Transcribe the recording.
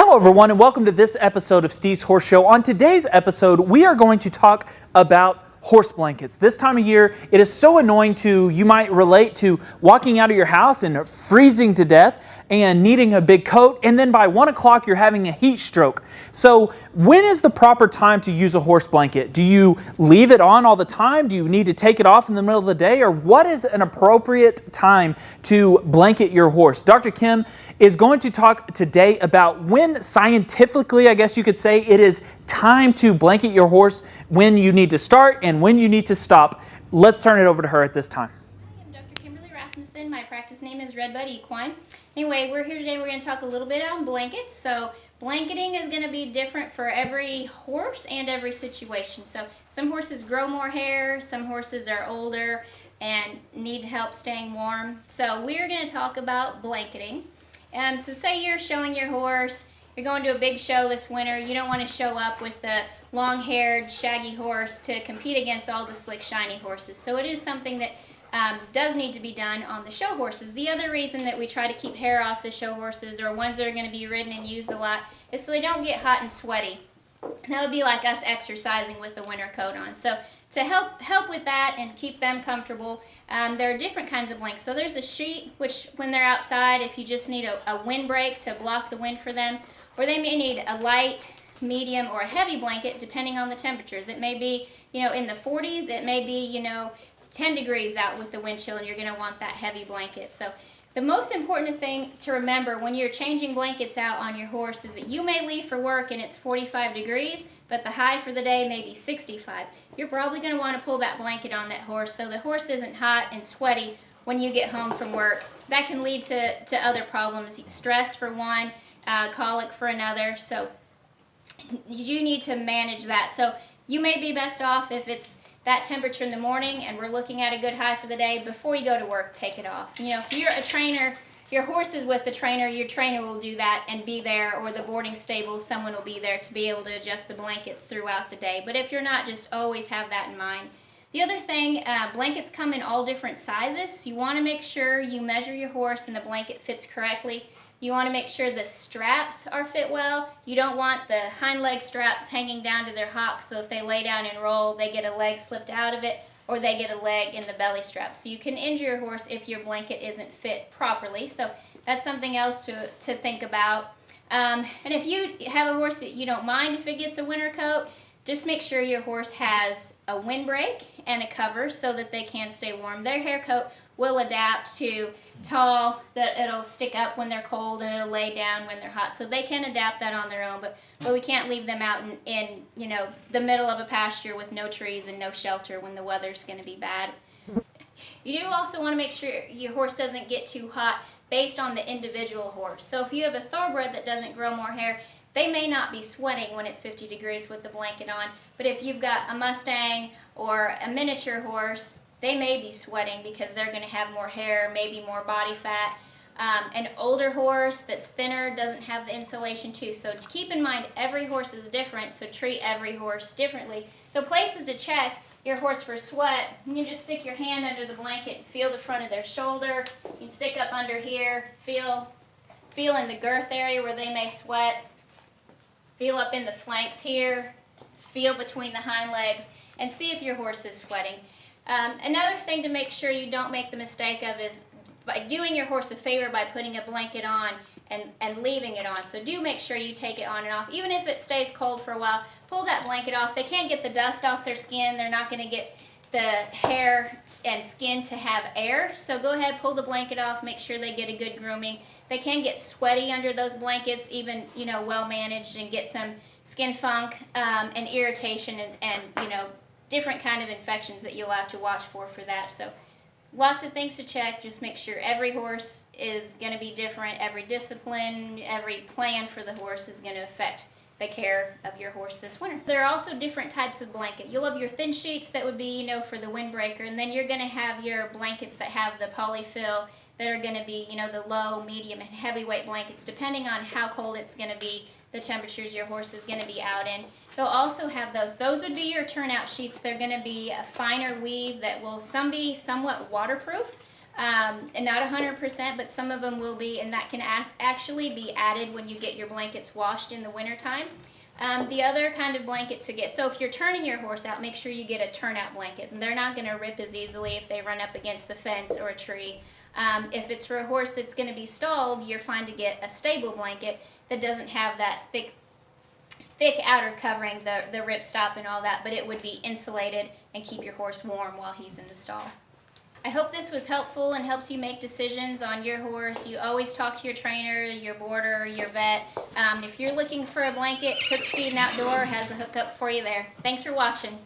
Hello everyone and welcome to this episode of Steve's Horse Show. On today's episode, we are going to talk about horse blankets. This time of year, it is so annoying you might relate to walking out of your house and freezing to death and needing a big coat, and then by 1 o'clock you're having a heat stroke. So when is the proper time to use a horse blanket? Do you leave it on all the time? Do you need to take it off in the middle of the day? Or what is an appropriate time to blanket your horse? Dr. Kim is going to talk today about when scientifically, I guess you could say, it is time to blanket your horse, when you need to start and when you need to stop. Let's turn it over to her at this time. Hi, I'm Dr. Kimberly Rasmussen. My practice name is Redbud Equine. Anyway, we're here today. We're going to talk a little bit on blankets. So blanketing is going to be different for every horse and every situation. So some horses grow more hair, some horses are older and need help staying warm. So we're going to talk about blanketing. So say you're showing your horse, you're going to a big show this winter, you don't want to show up with the long-haired, shaggy horse to compete against all the slick, shiny horses. So it is something that does need to be done on the show horses. The other reason that we try to keep hair off the show horses, or ones that are going to be ridden and used a lot, is so they don't get hot and sweaty. And that would be like us exercising with the winter coat on. So to help with that and keep them comfortable, there are different kinds of blankets. So there's a sheet, which when they're outside, if you just need a windbreak to block the wind for them, or they may need a light, medium, or a heavy blanket depending on the temperatures. It may be, in the 40s, it may be, 10 degrees out with the wind chill, and you're going to want that heavy blanket. So the most important thing to remember when you're changing blankets out on your horse is that you may leave for work and it's 45 degrees, but the high for the day may be 65. You're probably going to want to pull that blanket on that horse so the horse isn't hot and sweaty when you get home from work. That can lead to other problems, stress for one, colic for another. So you need to manage that. So you may be best off if it's that temperature in the morning and we're looking at a good high for the day. Before you go to work, take it off. If you're a trainer, your horse is with the trainer, your trainer will do that and be there, or the boarding stable, someone will be there to be able to adjust the blankets throughout the day. But if you're not, just always have that in mind. The other thing, blankets come in all different sizes. So you want to make sure you measure your horse and the blanket fits correctly. You want to make sure the straps are fit well. You don't want the hind leg straps hanging down to their hocks, so if they lay down and roll, they get a leg slipped out of it, or they get a leg in the belly strap. So you can injure your horse if your blanket isn't fit properly. So that's something else to think about. And if you have a horse that you don't mind if it gets a winter coat, just make sure your horse has a windbreak and a cover so that they can stay warm. Their hair coat will adapt to tall, that it'll stick up when they're cold and it'll lay down when they're hot. So they can adapt that on their own, but we can't leave them out in the middle of a pasture with no trees and no shelter when the weather's going to be bad. You do also want to make sure your horse doesn't get too hot based on the individual horse. So if you have a thoroughbred that doesn't grow more hair, they may not be sweating when it's 50 degrees with the blanket on, but if you've got a Mustang or a miniature horse, they may be sweating because they're going to have more hair, maybe more body fat. An older horse that's thinner doesn't have the insulation too. So to keep in mind, every horse is different, so treat every horse differently. So places to check your horse for sweat, you just stick your hand under the blanket and feel the front of their shoulder. You can stick up under here, feel in the girth area where they may sweat. Feel up in the flanks here, feel between the hind legs, and see if your horse is sweating. Another thing to make sure you don't make the mistake of is by doing your horse a favor by putting a blanket on and leaving it on. So do make sure you take it on and off. Even if it stays cold for a while, pull that blanket off. They can't get the dust off their skin. They're not going to get the hair and skin to have air. So go ahead, pull the blanket off, make sure they get a good grooming. They can get sweaty under those blankets, even well managed, and get some skin funk and irritation and different kind of infections that you'll have to watch for that. So lots of things to check. Just make sure every horse is going to be different. Every discipline, every plan for the horse is going to affect the care of your horse this winter. There are also different types of blanket. You'll have your thin sheets that would be, for the windbreaker, and then you're going to have your blankets that have the polyfill that are going to be, the low, medium, and heavyweight blankets, depending on how cold it's going to be, the temperatures your horse is going to be out in. They'll also have those. Those would be your turnout sheets. They're going to be a finer weave that will be somewhat waterproof. and not 100%, but some of them will be, and that can actually be added when you get your blankets washed in the wintertime. The other kind of blanket to get, so if you're turning your horse out, make sure you get a turnout blanket, and they're not going to rip as easily if they run up against the fence or a tree. If it's for a horse that's going to be stalled, you're fine to get a stable blanket that doesn't have that thick outer covering, the ripstop and all that, but it would be insulated and keep your horse warm while he's in the stall. I hope this was helpful and helps you make decisions on your horse. You always talk to your trainer, your boarder, your vet. If you're looking for a blanket, Cook's Feed and Outdoor has the hookup for you there. Thanks for watching.